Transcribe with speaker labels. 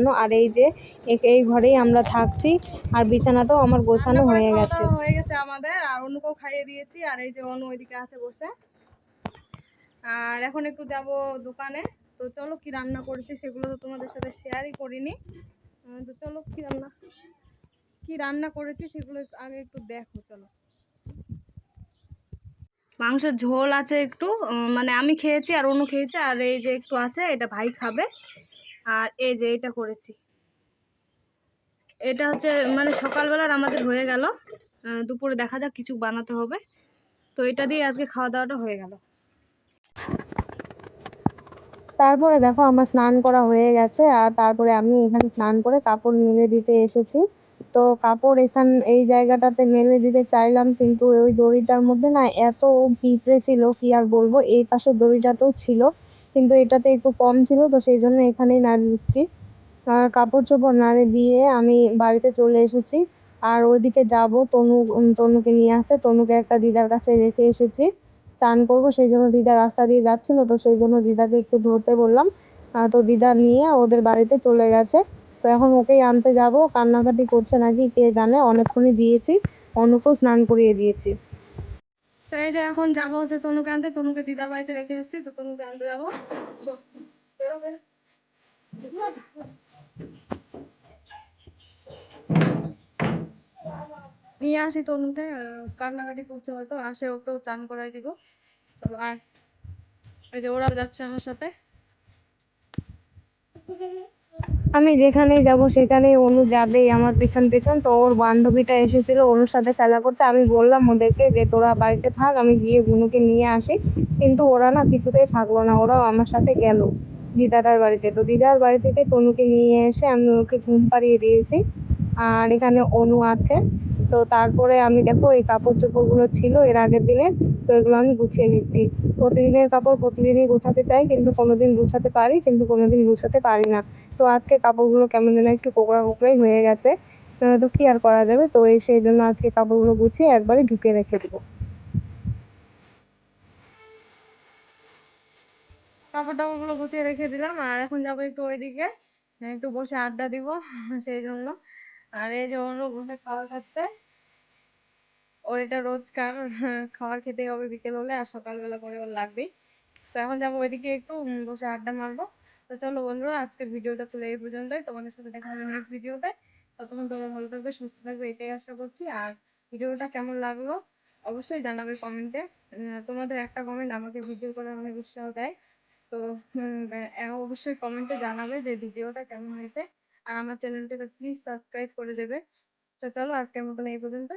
Speaker 1: জন্য। আর এই যে এই ঘরেই আমরা থাকছি, আর বিছানাটাও আমার গোছানো হয়ে
Speaker 2: খাওয়া
Speaker 1: গেছে।
Speaker 2: দাওয়া হয়ে গেছে আমাদের, আর অনুকেও খাইয়ে দিয়েছি। আর এই যে অনু ওইদিকে আছে বসে। আর এখন একটু যাব দোকানে। তো চলো কি রান্না করেছি সেগুলো তো তোমাদের সাথে শেয়ারই করিনি। তো চলো কি রান্না করেছি সেগুলো আগে একটু দেখো। চলো, মাংসের ঝোল আছে একটু, মানে আমি খেয়েছি আর অনু খেয়েছে, আর এই যে একটু আছে, এটা ভাই খাবে। আর এই যে এটা করেছি, এটা হচ্ছে মানে সকালবেলার আমাদের হয়ে গেল। দুপুরে দেখা যাক কিছু বানাতে হবে। তো এটা দিয়ে আজকে খাওয়া দাওয়াটা হয়ে গেল।
Speaker 1: তারপরে দেখো আমার স্নান করা হয়ে গেছে, আর তারপরে আমি এখানে স্নান করে কাপড় মেলে দিতে এসেছি। তো কাপড় এই জায়গাটাতে মেলে দিতে চাইলাম, কিন্তু ওই দড়িটার মধ্যে না এত পিঁপড়ে ছিল, কি আর বলবো। এই পাশের দড়িটাতেও ছিল, কিন্তু এটাতে একটু কম ছিল, তো সেই জন্য এখানেই নাড়ি দিচ্ছি। আর কাপড় চোপড় নাড়ে দিয়ে আমি বাড়িতে চলে এসেছি। আর ওইদিকে যাব তনুকে নিয়ে আসতে, তনুকে একটা দিদার কাছে রেখে এসেছি। চান করবো সেই জন্য দিদা রাস্তা দিয়ে যাচ্ছিল, তো সেই জন্য দিদাকে একটু ধরতে বললাম। তো দিদা নিয়ে ওদের বাড়িতে চলে গেছে। তো এখন ওকেই আনতে যাব, কান্নাকাটি করছে নাকি কে জানে। অনেকক্ষণই দিয়েছি, অনুকেও স্নান করিয়ে দিয়েছি।
Speaker 2: তো এই যে এখন যাবো হচ্ছে তনুকে আনতে, তনুকে দিদার বাড়িতে রেখে এসেছি, তো তনুকে আনতে যাবো। নিয়ে আসি তনুকে, কান্নাকাটি করছে হয়তো, আসে ওকেও চান করাই দিব। তো আর এই যে ওরা যাচ্ছে আমার সাথে।
Speaker 1: আমি যেখানেই যাব সেখানেই অনু যাবেই আমার পেছন পেছন। তো ওর বান্ধবীটা এসেছিল অনুর সাথে খেলা করতে, আমি বললাম ওদেরকে যে তোরা বাড়িতে থাক, আমি গিয়ে বুনুকে নিয়ে আসি। কিন্তু ওরা না কিছুতেই থাকলো না, ওরাও আমার সাথে গেল দিদার বাড়িতে। তো দিদার বাড়ি থেকে তনুকে নিয়ে এসে আমি ওকে ঘুম পাড়িয়ে দিয়েছি, আর এখানে অনু আছে। তো তারপরে আমি দেখো এই কাপড় চোপড় গুলো ছিল এর আগের দিনে, তো এগুলো আমি গুছিয়ে নিচ্ছি। প্রতিদিনের কাপড় প্রতিদিনই গুছাতে চাই, কিন্তু কোনোদিন গুছাতে পারি, কিন্তু কোনোদিন গুছাতে পারি না। তো আজকে কাপড়গুলো কেমন যেন একটু কোঁকড়া কোঁকড়াই হয়ে গেছে। তো কি আর করা যাবে, তো সেই জন্য আজকে কাপড়গুলো গুছিয়ে একবারে ঢুকে রেখে দেবো।
Speaker 2: কাপড় টাপড় গুলো গুছিয়ে রেখে দিলাম, আর এখন যাবো একটু ওইদিকে, একটু বসে আড্ডা দিব সেই জন্য। আর এই যে অন্য বসে খাবার খাচ্ছে, ওর এটা রোজকার খাবার খেতেই হবে বিকেল হলে, আর সকালবেলা করে ওর লাগবেই। তো এখন যাবো ওইদিকে একটু বসে আড্ডা মারবো। তো চলো বন্ধুরা, আজকের ভিডিওটা চলে এই পর্যন্তই। তোমাদের সাথে দেখা হবে নেক্সট ভিডিওতে। ততক্ষণ তোমরা ভালো থাকবে, সুস্থ থাকবে, এটাই আশা করছি। আর ভিডিওটা কেমন লাগলো অবশ্যই জানাবে কমেন্টে। তোমাদের একটা কমেন্ট আমাকে ভিডিও করার অনেক উৎসাহ দেয়। তো অবশ্যই কমেন্টে জানাবে যে ভিডিওটা কেমন হয়েছে। আর আমার চ্যানেলটাকে প্লিজ সাবস্ক্রাইব করে দেবে। তো চলো আজকের মতন এই পর্যন্ত।